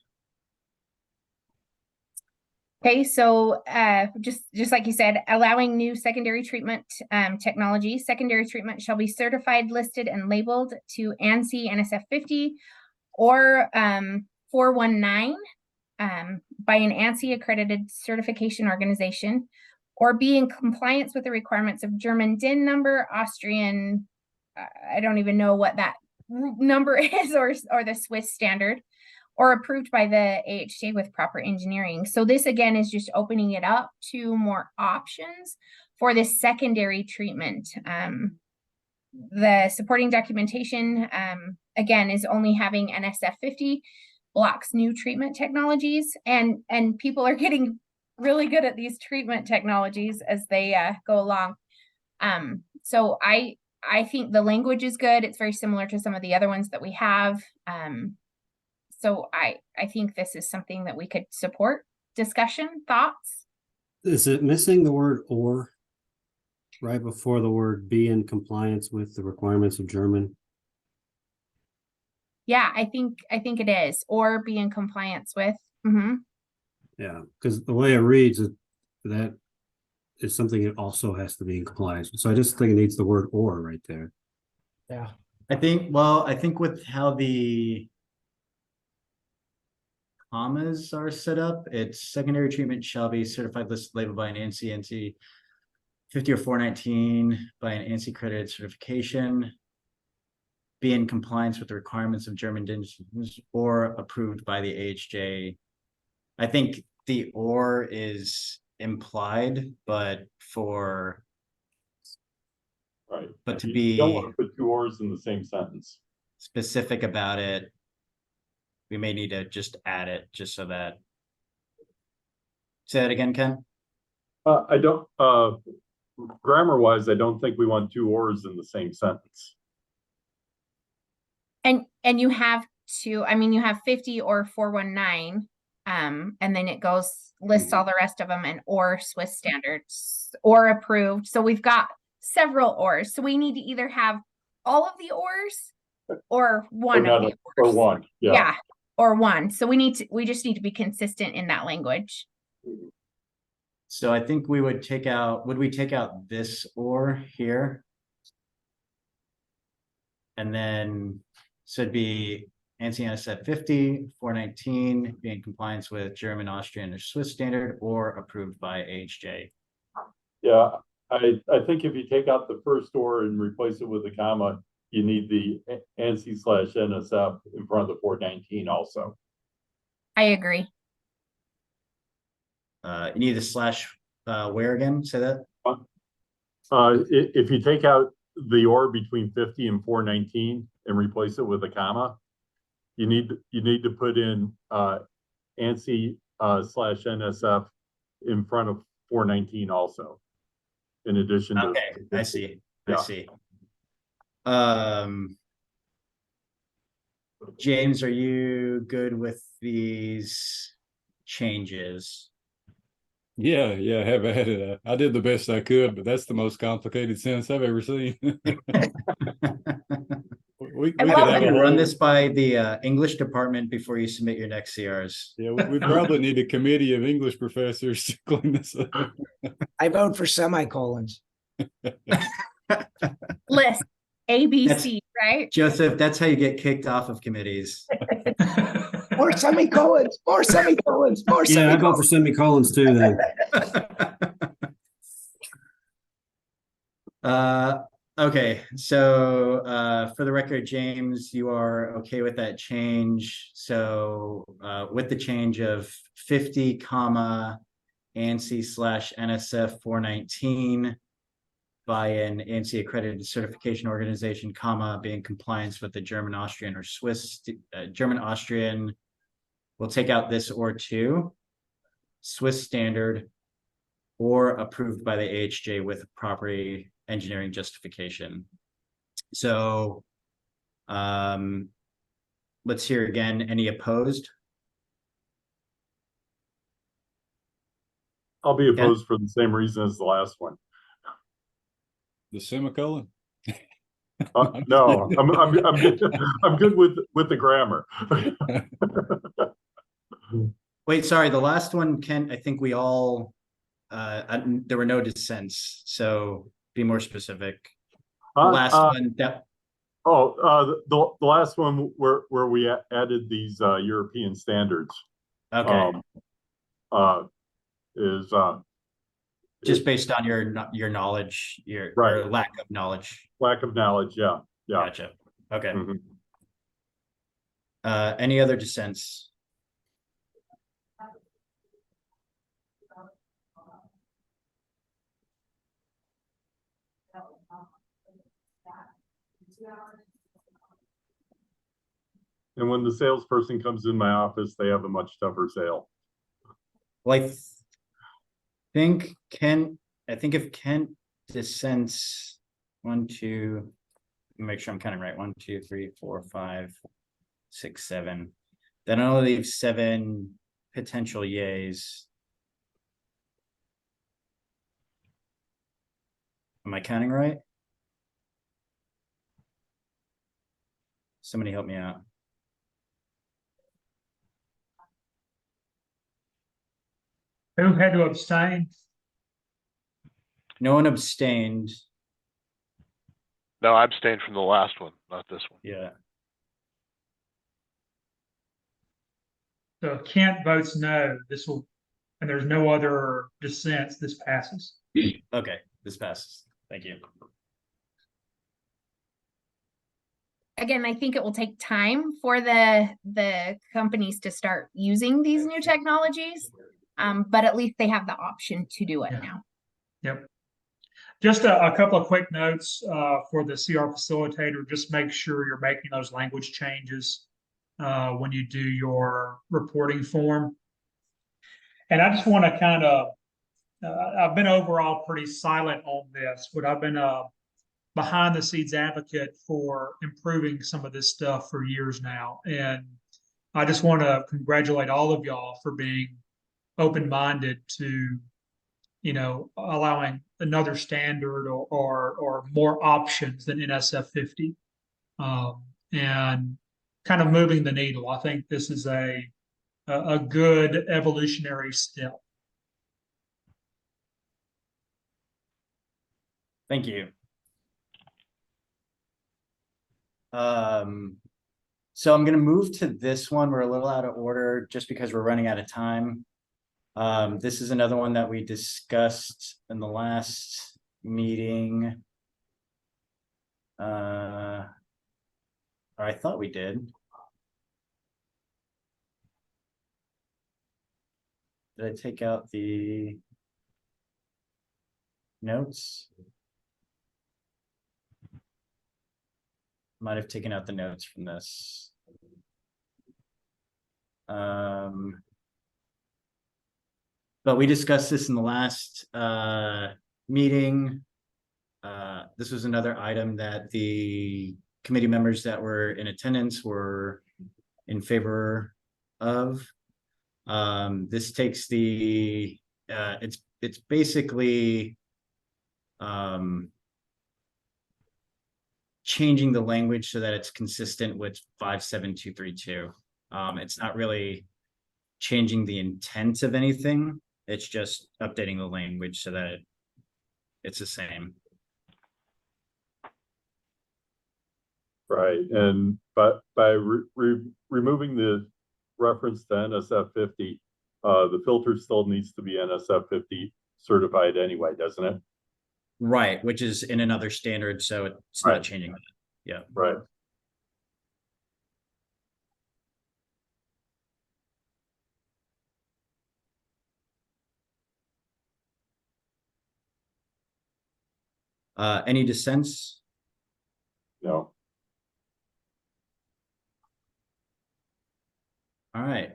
Okay, so just like you said, allowing new secondary treatment technology. Secondary treatment shall be certified, listed, and labeled to ANSI NSF 50 or 419 by an ANSI accredited certification organization, or be in compliance with the requirements of German DIN number, Austrian, I don't even know what that number is, or the Swiss standard, or approved by the AHJ with proper engineering. So this again is just opening it up to more options for this secondary treatment. The supporting documentation, again, is only having NSF 50, blocks new treatment technologies, and people are getting really good at these treatment technologies as they go along. So I think the language is good. It's very similar to some of the other ones that we have. So I think this is something that we could support. Discussion, thoughts? Is it missing the word or right before the word be in compliance with the requirements of German? Yeah, I think it is, or be in compliance with. Mm-hmm. Yeah, because the way it reads, that is something it also has to be in compliance with. So I just think it needs the word or right there. Yeah. I think with how the commas are set up, it's secondary treatment shall be certified listed labeled by an ANSI 50 or 419 by an ANSI accredited certification, be in compliance with the requirements of German dentistry or approved by the AHJ. I think the or is implied, but Right. to You be don't want to put two ors in the same sentence. specific about it, we may need to just add it just so that. Say that again, Ken? I don't, grammar wise, I don't think we want two ors in the same sentence. And you have to, I mean, you have 50 or 419, and then it lists all the rest of them, and or Swiss standards or approved. So we've got several ors. So we need to either have all of the ors or one of the or ors. one, yeah. Or one. So we just need to be consistent in that language. So I think we would take out this or here? And then, so it'd be ANSI NSF 50, 419, be in compliance with German, Austrian, or Swiss standard, or approved by AHJ. Yeah, I think if you take out the first or and replace it with a comma, you need the ANSI/NSF in front of the 419 also. I agree. You need the slash where again? Say that? If you take out the or between 50 and 419 and replace it with a comma, you need to put in ANSI/NSF in front of 419 also. In addition to, okay, I see. Yeah. I see. James, are you good with these changes? Yeah, have at it. I did the best I could, but that's the most complicated sentence I've ever seen. we could love have You a run whole, this by the English department before you submit your next CRs. yeah, we probably need a committee of English professors to clean this up. I vote for semicolons. List A, B, That's- C, right? Joseph, that's how you get kicked off of committees. More semicolons, more semicolons, more Yeah, I vote for semicolons. semicolons too then. Okay, so for the record, James, you are okay with that change. So with the change of 50, comma, ANSI/NSF 419 by an ANSI accredited certification organization, comma, be in compliance with the German, Austrian, or Swiss, German, Austrian. We'll take out this or two, Swiss standard, or approved by the AHJ with property engineering justification. So let's hear again. Any opposed? I'll be opposed for the same reason as the last one. The semicolon? No, I'm good with the grammar. Wait, sorry, the last one, Ken, I think we all there were no dissents, so be more specific. The last one that the last one where we added these European standards. okay. Is Just based on your knowledge, your Right. lack of knowledge. lack of knowledge. Yeah. Gotcha. Okay. Mhm. Any other dissents? And when the salesperson comes in my office, they have a much tougher sale. Well, I think if Kent dissents, one, two, make sure I'm counting right. 1, 2, 3, 4, 5, 6, 7. Then I'll leave 7 potential yays. Am I counting right? Somebody help me out. Who had to abstain? No one abstained. No, I abstained from the last one, not this one. Yeah. So if Kent votes no, this will, and there's no other dissents, this passes. Okay, this passes. Thank you. Again, I think it will take time for the companies to start using these new technologies. But at least they have the option to do it Yeah. now. Yep. Just a couple of quick notes for the CR facilitator. Just make sure you're making those language changes when you do your reporting form. And I just want to kind of, I've been overall pretty silent on this, but I've been behind the scenes advocate for improving some of this stuff for years now. And I just want to congratulate all of y'all for being open-minded to, you know, allowing another standard or more options than NSF 50, and kind of moving the needle. I think this is a good evolutionary step. Thank you. So I'm going to move to this one. We're a little out of order just because we're running out of time. This is another one that we discussed in the last meeting. Or I thought we did. Did I take out the notes? Might have taken out the notes from this. But we discussed this in the last meeting. This was another item that the committee members that were in attendance were in favor of. This takes the it's basically changing the language so that it's consistent with 57232. It's not really changing the intent of anything. It's just updating the language so that it's the same. Right, and but by removing the reference to NSF 50, the filter still needs to be NSF 50 certified anyway, doesn't it? Right, which is in another standard, so it's Right. not changing that. Yeah. Right. Any dissents? No. All right.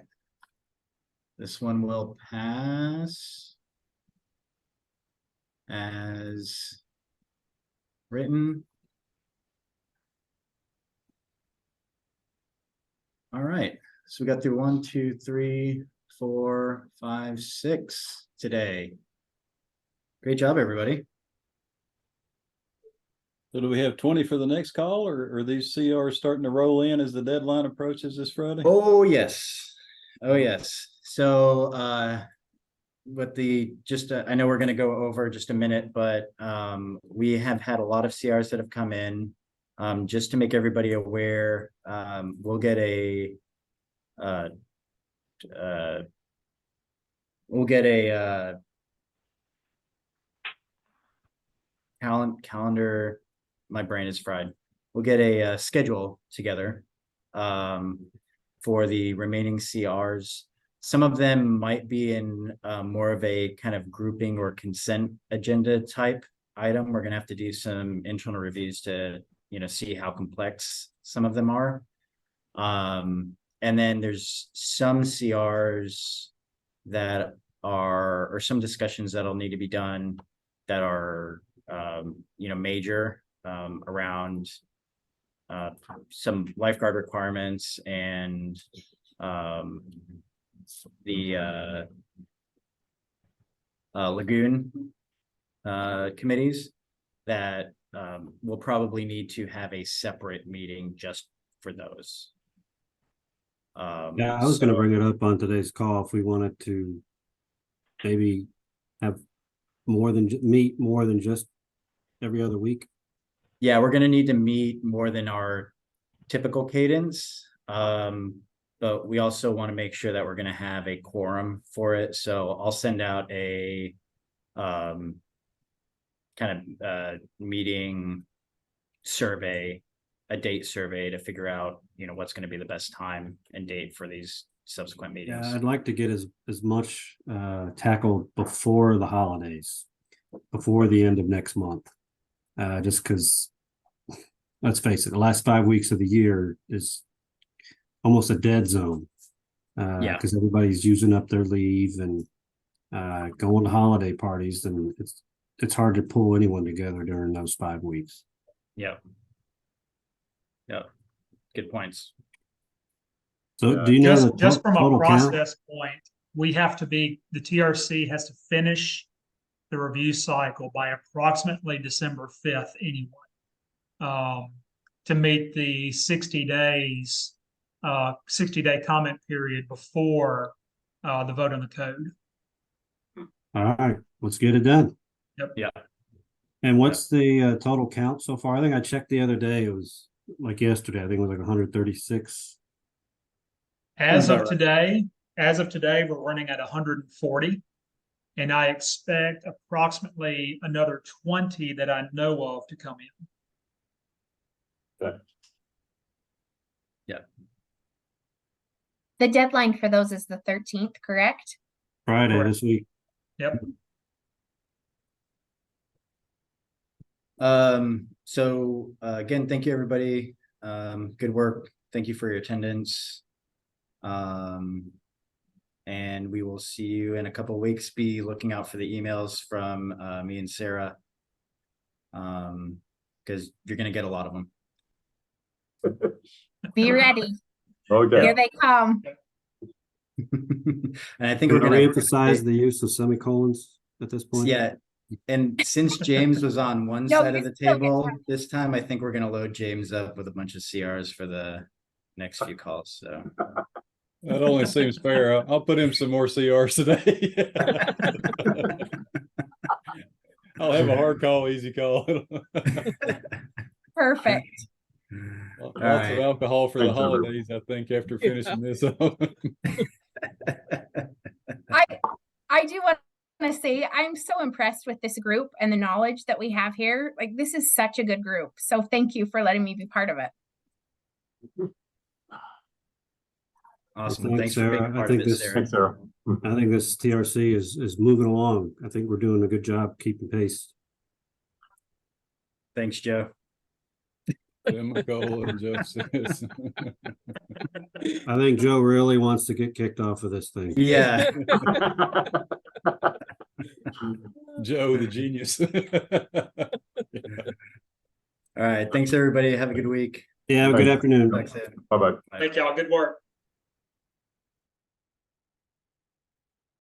This one will pass as written. All right, so we got through 1, 2, 3, 4, 5, 6 today. Great job, everybody. So do we have 20 for the next call, or are these CRs starting to roll in as the deadline approaches this Friday? Oh, yes. Oh, yes. So, with the, just, I know we're going to go over just a minute, but we have had a lot of CRs that have come in. Just to make everybody aware, we'll get a calendar. My brain is fried. We'll get a schedule together for the remaining CRs. Some of them might be in more of a kind of grouping or consent agenda type item. We're going to have to do some internal reviews to, you know, see how complex some of them are. And then there's some CRs that or some discussions that'll need to be done that are, major, around some lifeguard requirements and the lagoon committees that we'll probably need to have a separate meeting just for those. Yeah, I was going to so- bring it up on today's call if we wanted to maybe have meet more than just every other week. Yeah, we're gonna need to meet more than our typical cadence. But we also want to make sure that we're gonna have a quorum for it. So I'll send out a meeting survey, a date survey to figure out, what's gonna be the best time and date for these subsequent meetings. Yeah, I'd like to get as much tackled before the holidays, before the end of next month. Just because, let's face it, the last 5 weeks of the year is almost a dead zone. Yeah. Because everybody's using up their leave and going to holiday parties, and it's hard to pull anyone together during those 5 weeks. Yep. Good points. So do you know the Just from a total count? process point, the TRC has to finish the review cycle by approximately December 5th anyway. To meet the 60-day comment period before the vote on the code. All right, let's get it done. Yep. Yeah. And what's the total count so far? I think I checked the other day. It was like yesterday. I think it was like 136. As of today, we're running at 140. And I expect approximately another 20 that I know of to come in. Okay. Yeah. The deadline for those is the 13th, correct? Friday Correct. this week. Yep. So again, thank you, everybody. Good work. Thank you for your attendance. And we will see you in a couple of weeks. Be looking out for the emails from me and Sarah. Because you're gonna get a lot of them. Be ready. Okay. Here they come. And I think We're we're going to gonna emphasize the use of semicolons at this point. Yeah. And since James was on one No, side you of the still get table this time, I think we're gonna load James up with a bunch of CRs for the next few calls. So That only seems fair. I'll put him some more CRs today. I'll have a hard call, easy call. Perfect. Lots right. of alcohol for the Thanks, everyone. holidays, I think, after finishing this up. I do want to say I'm so impressed with this group and the knowledge that we have here. Like, this is such a good group. So thank you for letting me be part of it. Awesome. Thanks, Thanks for being Sarah. a I part think of it, this- Sarah. Thanks, Sarah. I think this TRC is moving along. I think we're doing a good job keeping pace. Thanks, Joe. Jim McCall and Jeff says. I think Joe really wants to get kicked off of this thing. Yeah. Joe, the genius. All right. Thanks, everybody. Have a good week. Yeah, have a good Thanks. afternoon. Talk soon. Bye-bye. Thank y'all. Good work.